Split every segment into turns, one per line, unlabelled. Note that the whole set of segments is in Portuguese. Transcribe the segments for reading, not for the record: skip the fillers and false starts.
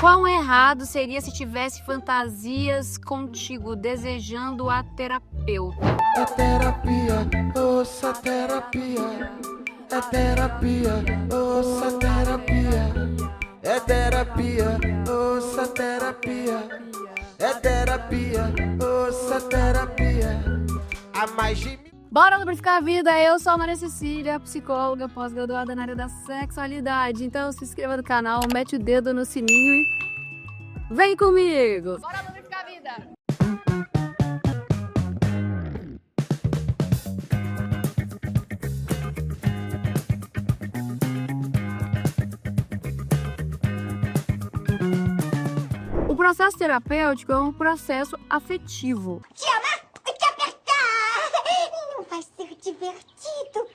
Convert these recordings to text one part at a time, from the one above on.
Quão errado seria se tivesse fantasias contigo desejando a terapeuta?
É terapia, ouça terapia. É terapia, ouça terapia. É terapia, ouça terapia. É terapia, ouça terapia. Há mais de
Bora lubrificar a vida! Eu sou a Maria Cecília, psicóloga pós-graduada na área da sexualidade. Então se inscreva no canal, mete o dedo no sininho e vem comigo! Bora lubrificar a vida! O processo terapêutico é um processo afetivo.
Te amar e te apertar! Não vai ser divertido.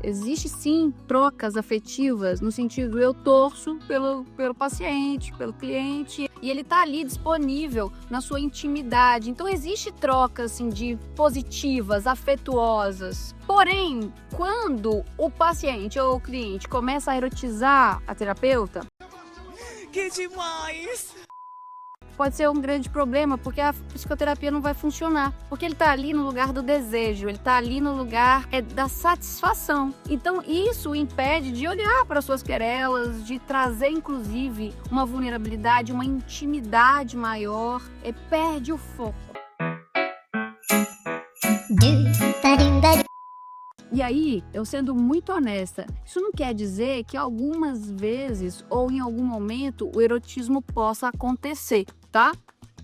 Existe sim trocas afetivas, no sentido eu torço pelo paciente, pelo cliente, e ele tá ali disponível na sua intimidade. Então existe troca assim, de positivas, afetuosas. Porém, quando o paciente ou o cliente começa a erotizar a terapeuta,
que demais!
pode ser um grande problema, porque a psicoterapia não vai funcionar. Porque ele está ali no lugar do desejo, ele está ali no lugar da satisfação. Então isso o impede de olhar para suas querelas, de trazer inclusive uma vulnerabilidade, uma intimidade maior, perde o foco. E aí, eu sendo muito honesta, isso não quer dizer que algumas vezes ou em algum momento o erotismo possa acontecer, tá?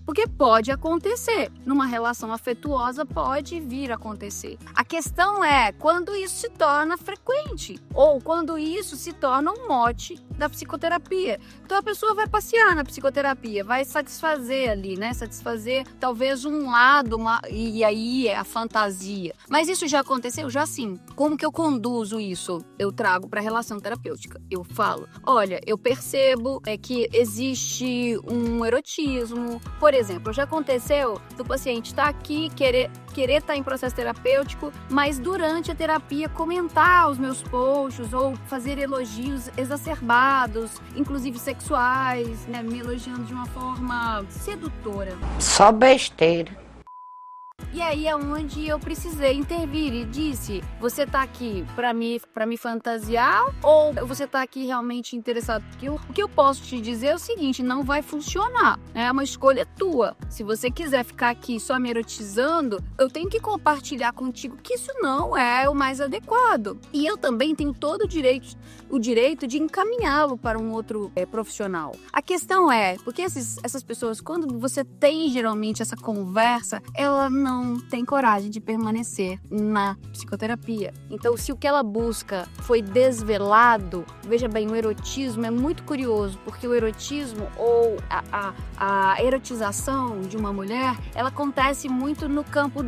Porque pode acontecer, numa relação afetuosa pode vir a acontecer. A questão é quando isso se torna frequente ou quando isso se torna um mote da psicoterapia. Então a pessoa vai passear na psicoterapia, vai satisfazer ali, né? Satisfazer talvez um lado, e aí é a fantasia. Mas isso já aconteceu? Já sim. Como que eu conduzo isso? Eu trago para a relação terapêutica. Eu falo, olha, eu percebo que existe um erotismo. Por exemplo, já aconteceu do paciente estar aqui, querer estar em processo terapêutico, mas durante a terapia comentar os meus posts ou fazer elogios exacerbados, inclusive sexuais, né, me elogiando de uma forma sedutora.
Só besteira.
E aí é onde eu precisei intervir e disse, você tá aqui para me fantasiar ou você tá aqui realmente interessado? Porque o que eu posso te dizer é o seguinte, não vai funcionar, né? É uma escolha tua. Se você quiser ficar aqui só me erotizando, eu tenho que compartilhar contigo que isso não é o mais adequado. E eu também tenho todo o direito de encaminhá-lo para um outro profissional. A questão é, porque essas pessoas, quando você tem geralmente essa conversa, ela não tem coragem de permanecer na psicoterapia. Então, se o que ela busca foi desvelado, veja bem, o erotismo é muito curioso, porque o erotismo ou a erotização de uma mulher, ela acontece muito no campo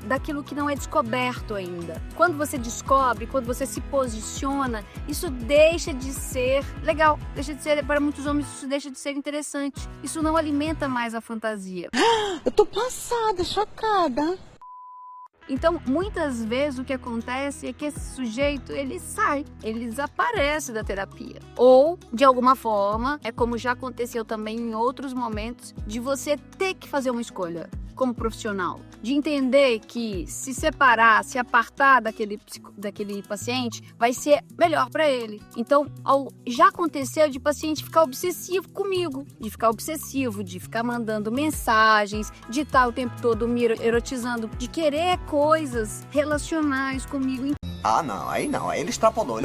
daquilo que não é descoberto ainda. Quando você descobre, quando você se posiciona, isso deixa de ser legal, deixa de ser, para muitos homens isso deixa de ser interessante. Isso não alimenta mais a fantasia.
Eu tô passada, chocada.
Então, muitas vezes o que acontece é que esse sujeito, ele sai, ele desaparece da terapia. Ou, de alguma forma, é como já aconteceu também em outros momentos, de você ter que fazer uma escolha como profissional. De entender que se separar, se apartar daquele paciente, vai ser melhor para ele. Então, já aconteceu de paciente ficar obsessivo comigo, de ficar mandando mensagens, de estar o tempo todo me erotizando, de querer coisas relacionais comigo.
Ah, não, aí ele extrapolou.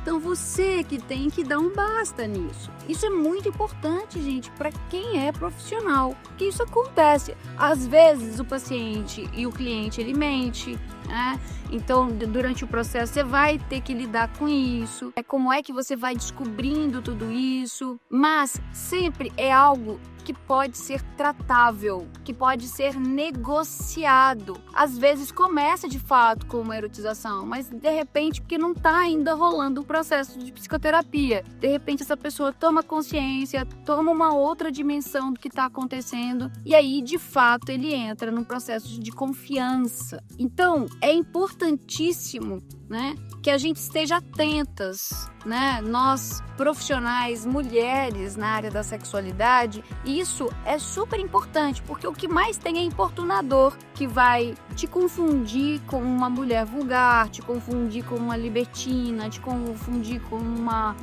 Então você que tem que dar um basta nisso. Isso é muito importante, gente, para quem é profissional. Que isso acontece. Às vezes o paciente e o cliente, ele mente, né? Então, durante o processo, você vai ter que lidar com isso. Como é que você vai descobrindo tudo isso? Mas sempre é algo que pode ser tratável, que pode ser negociado. Às vezes começa de fato com uma erotização, mas de repente, porque não está ainda rolando o processo de psicoterapia, de repente essa pessoa toma consciência, toma uma outra dimensão do que está acontecendo e aí de fato ele entra num processo de confiança. Então, é importantíssimo, né, que a gente esteja atentas, né? Nós, profissionais, mulheres na área da sexualidade, isso é super importante, porque o que mais tem é importunador, que vai te confundir com uma mulher vulgar, te confundir com uma libertina, te confundir com uma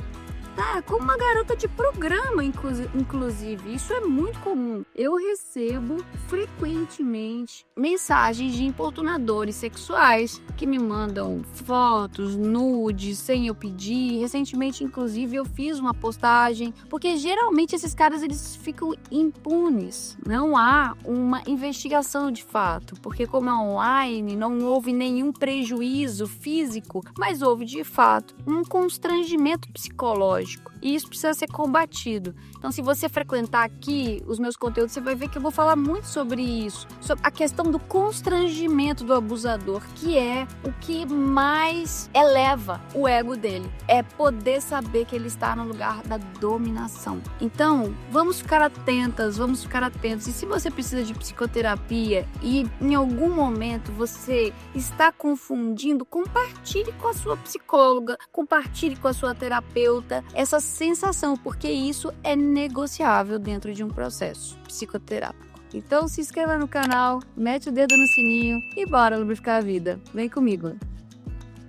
garota de programa, inclusive. Isso é muito comum. Eu recebo frequentemente mensagens de importunadores sexuais que me mandam fotos, nudes, sem eu pedir. Recentemente, inclusive, eu fiz uma postagem, porque geralmente esses caras, eles ficam impunes. Não há uma investigação de fato, porque como é online, não houve nenhum prejuízo físico, mas houve, de fato, um constrangimento psicológico. E isso precisa ser combatido. Então, se você frequentar aqui os meus conteúdos, você vai ver que eu vou falar muito sobre isso, sobre a questão do constrangimento do abusador, que é o que mais eleva o ego dele. É poder saber que ele está no lugar da dominação. Então, vamos ficar atentas, vamos ficar atentos. E se você precisa de psicoterapia e em algum momento você está confundindo, compartilhe com a sua psicóloga, compartilhe com a sua terapeuta essa sensação, porque isso é negociável dentro de um processo psicoterápico. Então se inscreva no canal, mete o dedo no sininho e bora lubrificar a vida. Vem comigo!